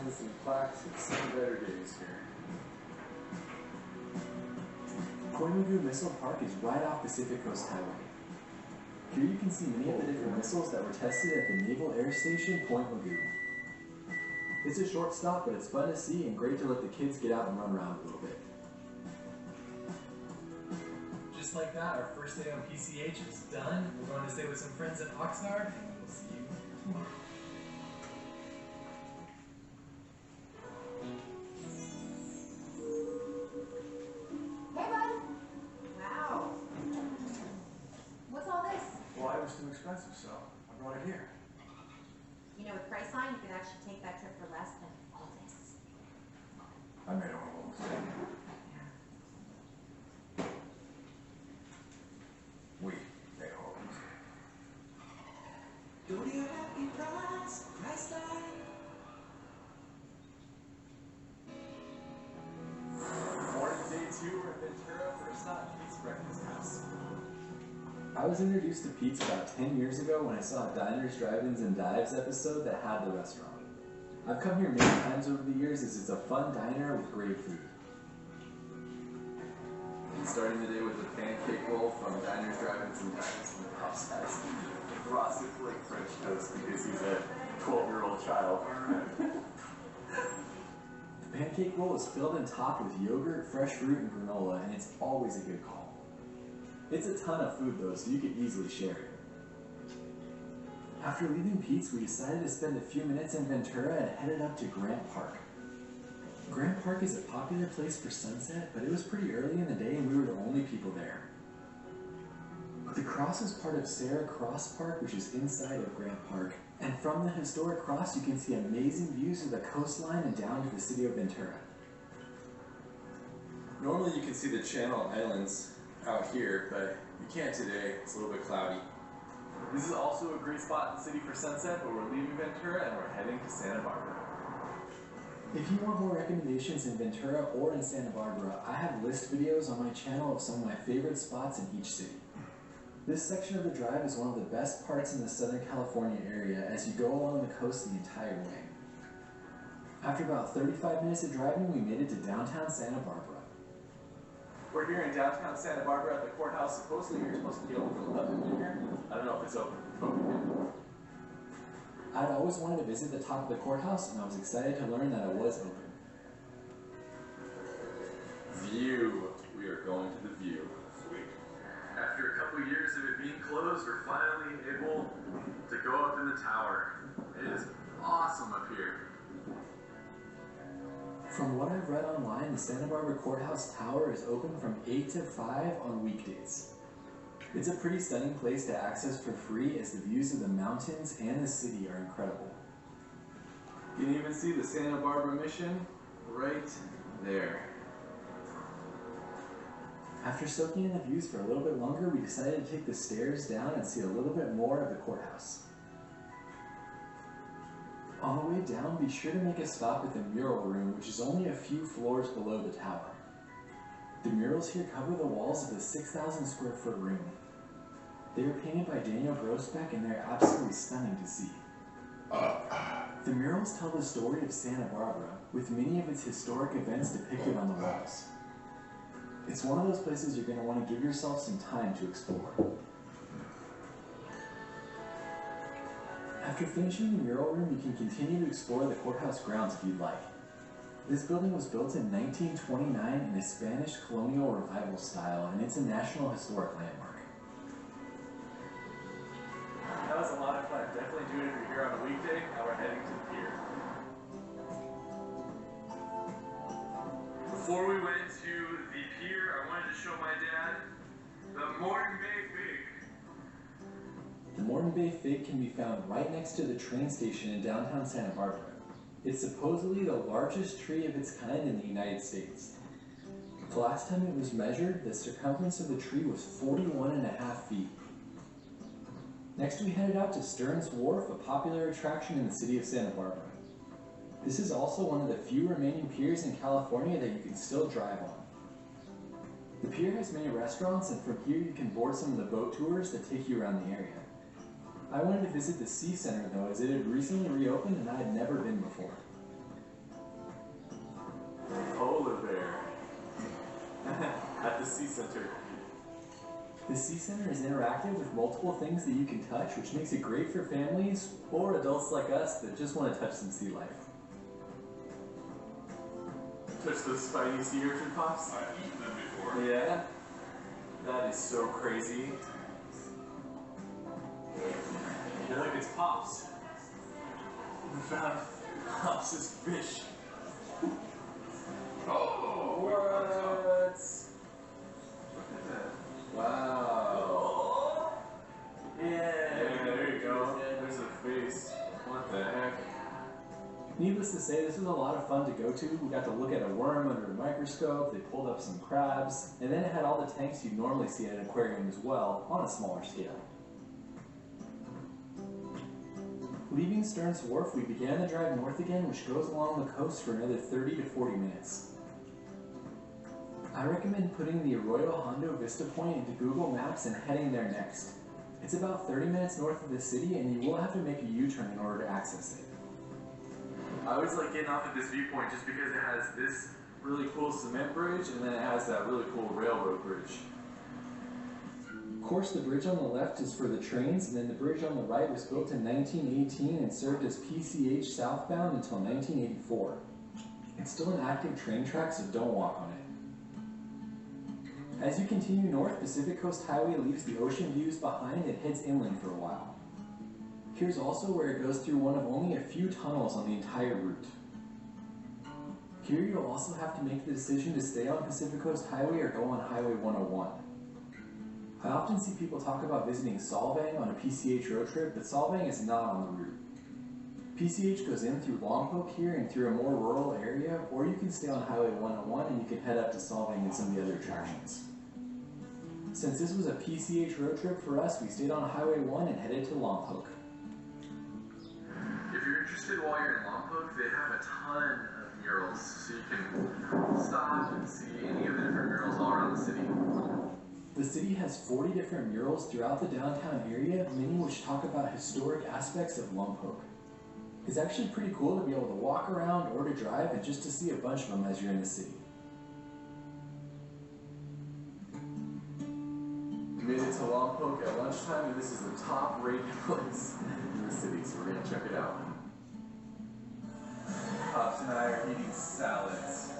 signs and plaques have seen better days here. Point Mugu Missile Park is right off Pacific Coast Highway. Here you can see many of the different missiles that were tested at the Naval Air Station Point Mugu. It's a short stop, but it's fun to see and great to let the kids get out and run around a little bit. Just like that, our first day on PCH is done. We're going to stay with some friends at Oxnard, and we'll see you tomorrow. Hey, bud. Wow. What's all this? Well, it was too expensive, so I brought it here. You know, with Priceline, you can actually take that trip for less than all this. I made a horrible mistake. We made a horrible mistake. Go to your happy price, Priceline. Morning day 2 at Ventura for a Snot Pete's Breakfast House. I was introduced to Pete's about 10 years ago when I saw a Diners, Drive-Ins, and Dives episode that had the restaurant. I've come here many times over the years as it's a fun diner with great food. Starting the day with a pancake roll from Diners, Drive-Ins, and Dives, and Ross has frosted flake French toast because he's a 12-year-old child. The pancake roll is filled and topped with yogurt, fresh fruit, and granola, and it's always a good call. It's a ton of food though, so you could easily share it. After leaving Pete's, we decided to spend a few minutes in Ventura and headed up to Grant Park. Grant Park is a popular place for sunset, but it was pretty early in the day and we were the only people there. The cross is part of Sarah Cross Park, which is inside of Grant Park, and from the historic cross you can see amazing views of the coastline and down to the city of Ventura. Normally you can see the Channel Islands out here, but you can't today. It's a little bit cloudy. This is also a great spot in the city for sunset, but we're leaving Ventura and we're heading to Santa Barbara. If you want more recommendations in Ventura or in Santa Barbara, I have list videos on my channel of some of my favorite spots in each city. This section of the drive is one of the best parts in the Southern California area as you go along the coast the entire way. After about 35 minutes of driving, we made it to downtown Santa Barbara. We're here in downtown Santa Barbara at the courthouse. Supposedly you're supposed to be able to go up in here. I don't know if it's open. I'd always wanted to visit the top of the courthouse, and I was excited to learn that it was open. View. We are going to the View. Sweet. After a couple years of it being closed, we're finally able to go up in the tower. It is awesome up here. From what I've read online, the Santa Barbara Courthouse Tower is open from 8 to 5 on weekdays. It's a pretty stunning place to access for free as the views of the mountains and the city are incredible. You can even see the Santa Barbara Mission right there. After soaking in the views for a little bit longer, we decided to take the stairs down and see a little bit more of the courthouse. On the way down, be sure to make a stop at the mural room, which is only a few floors below the tower. The murals here cover the walls of the 6,000 square foot room. They were painted by Daniel Grossbeck and they're absolutely stunning to see. The murals tell the story of Santa Barbara, with many of its historic events depicted on the walls. It's one of those places you're going to want to give yourself some time to explore. After finishing the mural room, you can continue to explore the courthouse grounds if you'd like. This building was built in 1929 in a Spanish colonial revival style, and it's a National Historic Landmark. That was a lot of fun. Definitely do it if you're here on a weekday. Now we're heading to the pier. Before we went to the pier, I wanted to show my dad the Morton Bay Fig. The Morton Bay Fig can be found right next to the train station in downtown Santa Barbara. It's supposedly the largest tree of its kind in the United States. The last time it was measured, the circumference of the tree was 41.5 feet. Next we headed out to Stearns Wharf, a popular attraction in the city of Santa Barbara. This is also one of the few remaining piers in California that you can still drive on. The pier has many restaurants, and from here you can board some of the boat tours that take you around the area. I wanted to visit the Sea Center though, as it had recently reopened and I had never been before. Sea Center. The Sea Center is interactive with multiple things that you can touch, which makes it great for families or adults like us that just want to touch some sea life. Touch those spiny sea urchin pops? I've eaten them before. Yeah? That is so crazy. And look, it's Pops. We found Pops' fish. Oh! What? Look at that. Wow. Yeah, there you go. There's a face. What the heck? Needless to say, this was a lot of fun to go to. We got to look at a worm under a microscope, they pulled up some crabs, and then it had all the tanks you'd normally see at an aquarium as well, on a smaller scale. Leaving Stearns Wharf, we began the drive north again, which goes along the coast for another 30 to 40 minutes. I recommend putting the Arroyo Hondo Vista Point into Google Maps and heading there next. It's about 30 minutes north of the city, and you will have to make a U-turn in order to access it. I always like getting off at this viewpoint just because it has this really cool cement bridge, and then it has that really cool railroad bridge. Of course, the bridge on the left is for the trains, and then the bridge on the right was built in 1918 and served as PCH southbound until 1984. It's still an active train track, so don't walk on it. As you continue north, Pacific Coast Highway leaves the ocean views behind and heads inland for a while. Here's also where it goes through one of only a few tunnels on the entire route. Here you'll also have to make the decision to stay on Pacific Coast Highway or go on Highway 101. I often see people talk about visiting Solvang on a PCH road trip, but Solvang is not on the route. PCH goes in through Lompoc here and through a more rural area, or you can stay on Highway 101 and you can head up to Solvang and some of the other attractions. Since this was a PCH road trip for us, we stayed on Highway 1 and headed to Lompoc. If you're interested while you're in Lompoc, they have a ton of murals, so you can stop and see any of the different murals all around the city. The city has 40 different murals throughout the downtown area, many which talk about historic aspects of Lompoc. It's actually pretty cool to be able to walk around or to drive and just to see a bunch of them as you're in the city. We made it to Lompoc at lunchtime, and this is the top rated place in the city, so we're going to check it out. Pops and I are eating salads.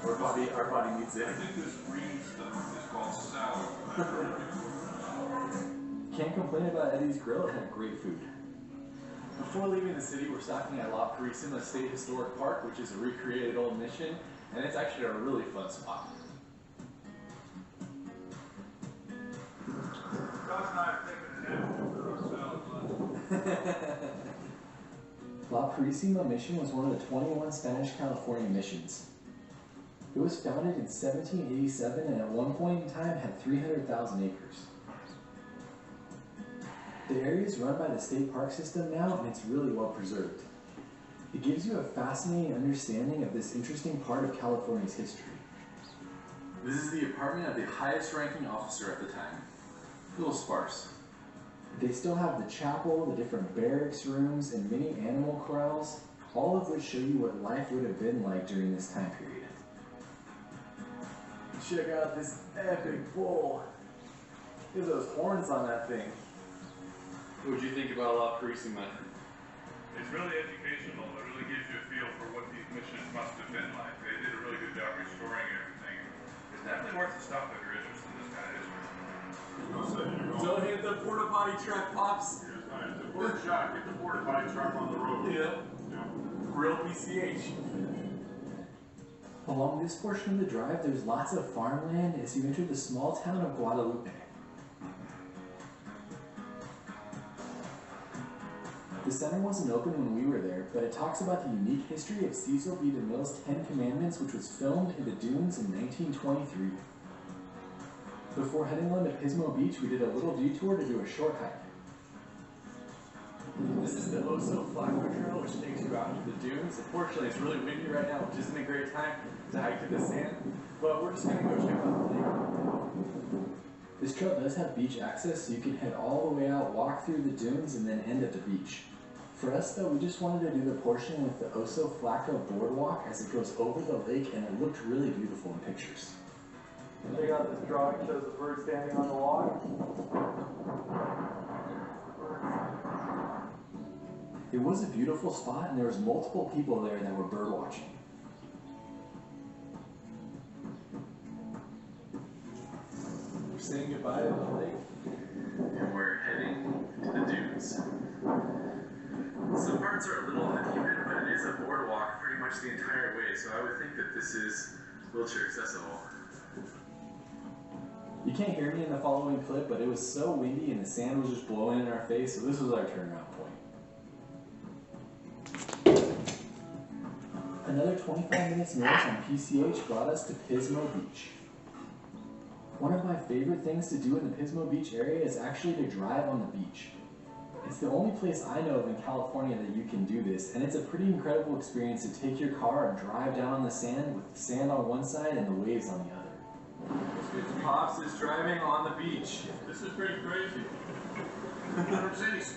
Our body needs it. I think this green stuff is called salad. Can't complain about Eddie's Grill, it had great food. Before leaving the city, we're stopping at La Purísima State Historic Park, which is a recreated old mission, and it's actually a really fun spot. Josh and I have taken an apple for our salad lunch. La Purísima Mission was one of the 21 Spanish California missions. It was founded in 1787 and at one point in time had 300,000 acres. The area is run by the state park system now, and it's really well preserved. It gives you a fascinating understanding of this interesting part of California's history. This is the apartment of the highest ranking officer at the time. A little sparse. They still have the chapel, the different barracks rooms, and many animal corrals, all of which show you what life would have been like during this time period. Check out this epic bull. Look at those horns on that thing. What would you think about La Purísima? It's really educational. It really gives you a feel for what these missions must have been like. They did a really good job restoring everything. It's definitely worth the stop if you're interested in this kind of history. Don't hit the porta potty truck, Pops. The word shot, get the porta potty truck on the road. Yeah. Real PCH. Along this portion of the drive, there's lots of farmland as you enter the small town of Guadalupe. The center wasn't open when we were there, but it talks about the unique history of Cecil B. DeMille's 10 Commandments, which was filmed in the dunes in 1923. Before heading on to Pismo Beach, we did a little detour to do a short hike. This is the Oso Flaco Trail, which takes you out into the dunes. Unfortunately, it's really windy right now, which isn't a great time to hike to the sand, but we're just going to go check out the lake. This trail does have beach access, so you can head all the way out, walk through the dunes, and then end at the beach. For us, though, we just wanted to do the portion with the Oso Flaco boardwalk as it goes over the lake, and it looked really beautiful in pictures. Check out this drawing, shows a bird standing on the log. It was a beautiful spot, and there was multiple people there that were bird watching. We're saying goodbye to the lake. And we're heading to the dunes. Some parts are a little uneven, but it is a boardwalk pretty much the entire way, so I would think that this is wheelchair accessible. You can't hear me in the following clip, but it was so windy and the sand was just blowing in our face, so this was our turnaround point. Another 25 minutes north on PCH brought us to Pismo Beach. One of my favorite things to do in the Pismo Beach area is actually to drive on the beach. It's the only place I know of in California that you can do this, and it's a pretty incredible experience to take your car and drive down on the sand with the sand on one side and the waves on the other. Pops is driving on the beach. This is pretty crazy. 100 cities.